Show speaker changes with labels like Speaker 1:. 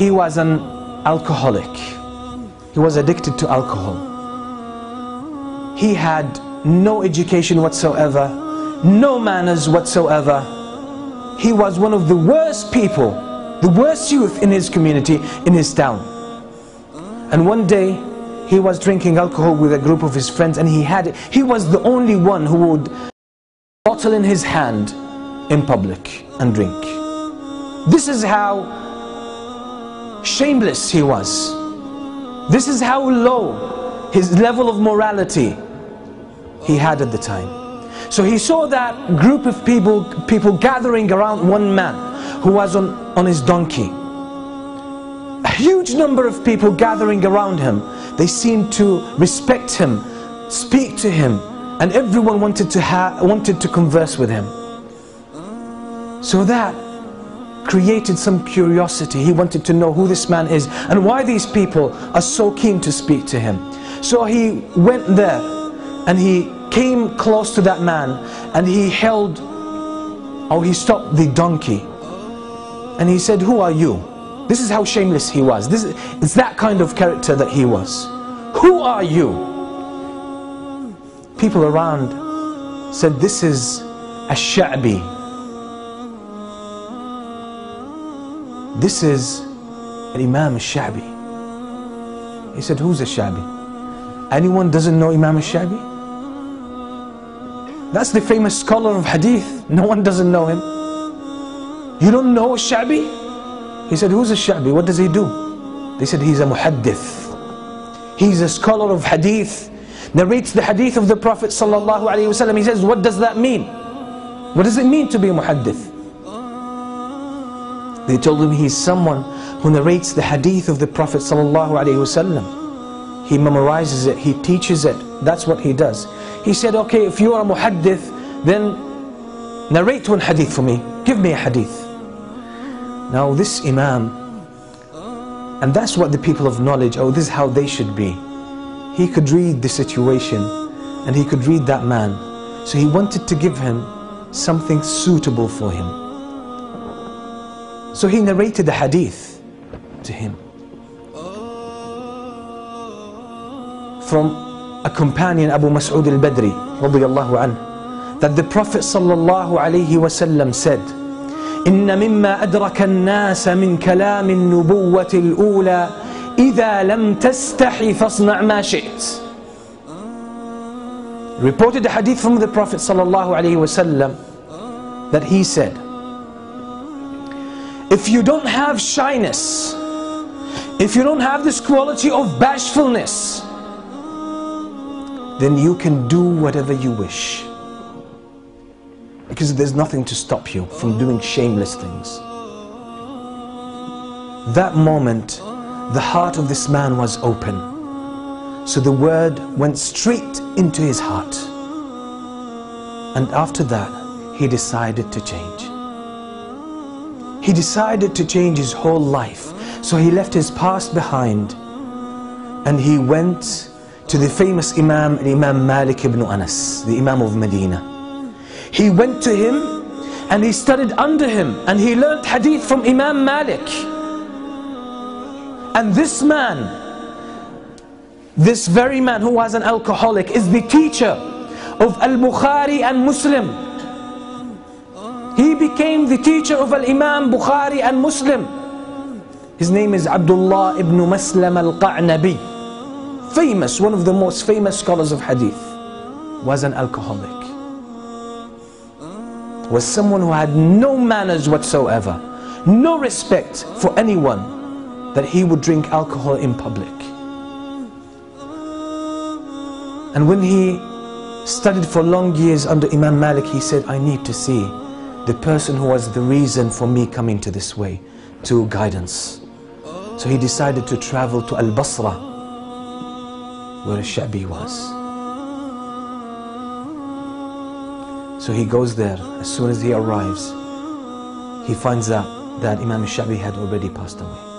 Speaker 1: he was an alcoholic. He was addicted to alcohol. He had no education whatsoever, no manners whatsoever. He was one of the worst people, the worst youth in his community, in his town. And one day he was drinking alcohol with a group of his friends, and he was the only one who would bottle in his hand in public and drink. This is how shameless he was. This is how low his level of morality he had at the time. So he saw that group of people gathering around one man who was on his donkey. A huge number of people gathering around him. They seemed to respect him, speak to him, and everyone wanted to converse with him. So that created some curiosity. He wanted to know who this man is and why these people are so keen to speak to him. So he went there and he came close to that man, and he stopped the donkey and he said, "Who are you?" This is how shameless he was. It's that kind of character that he was. "Who are you?" People around said, "This is Ash-Sha'bi. This is Imam Ash-Sha'bi." He said, "Who's Ash-Sha'bi? Anyone doesn't know Imam Ash-Sha'bi? That's the famous scholar of hadith. No one doesn't know him. You don't know Ash-Sha'bi?" He said, "Who's Ash-Sha'bi? What does he do?" They said, "He's a muhaddith. He's a scholar of hadith. Narrates the hadith of the Prophet sallallahu alaihi wasallam." He says, "What does that mean? What does it mean to be a muhaddith?" They told him he's someone who narrates the hadith of the Prophet sallallahu alaihi wasallam. He memorizes it, he teaches it. That's what he does. He said, "Okay, if you are a muhaddith, then narrate one hadith for me. Give me a hadith." Now this Imam, and that's what the people of knowledge, oh, this is how they should be. He could read the situation and he could read that man. So he wanted to give him something suitable for him. So he narrated the hadith to him from a companion, Abu Mas'ud al-Badri radiyallahu anhu, that the Prophet sallallahu alayhi wasallam said, "إن مما أدرك الناس من كلام النبوة الأولى إذا لم تستحي فاصنع ما شئت." Reported a hadith from the Prophet sallallahu alayhi wasallam that he said, if you don't have shyness, if you don't have this quality of bashfulness, then you can do whatever you wish, because there's nothing to stop you from doing shameless things. That moment, the heart of this man was open. So the word went straight into his heart. And after that, he decided to change. He decided to change his whole life. So he left his past behind and he went to the famous Imam, Imam Malik ibn Anas, the Imam of Medina. He went to him and he studied under him and he learned hadith from Imam Malik. And this man, this very man who was an alcoholic, is the teacher of Al-Bukhari and Muslim. He became the teacher of Al-Imam Bukhari and Muslim. His name is Abdullah ibn Maslam al-Qa'nabi. Famous, one of the most famous scholars of hadith. Was an alcoholic. Was someone who had no manners whatsoever, no respect for anyone, that he would drink alcohol in public. And when he studied for long years under Imam Malik, he said, I need to see the person who was the reason for me coming to this way, to guidance. So he decided to travel to Al-Basra, where Ash-Sha'bi was. So he goes there. As soon as he arrives, he finds out that Imam Ash-Sha'bi had already passed away.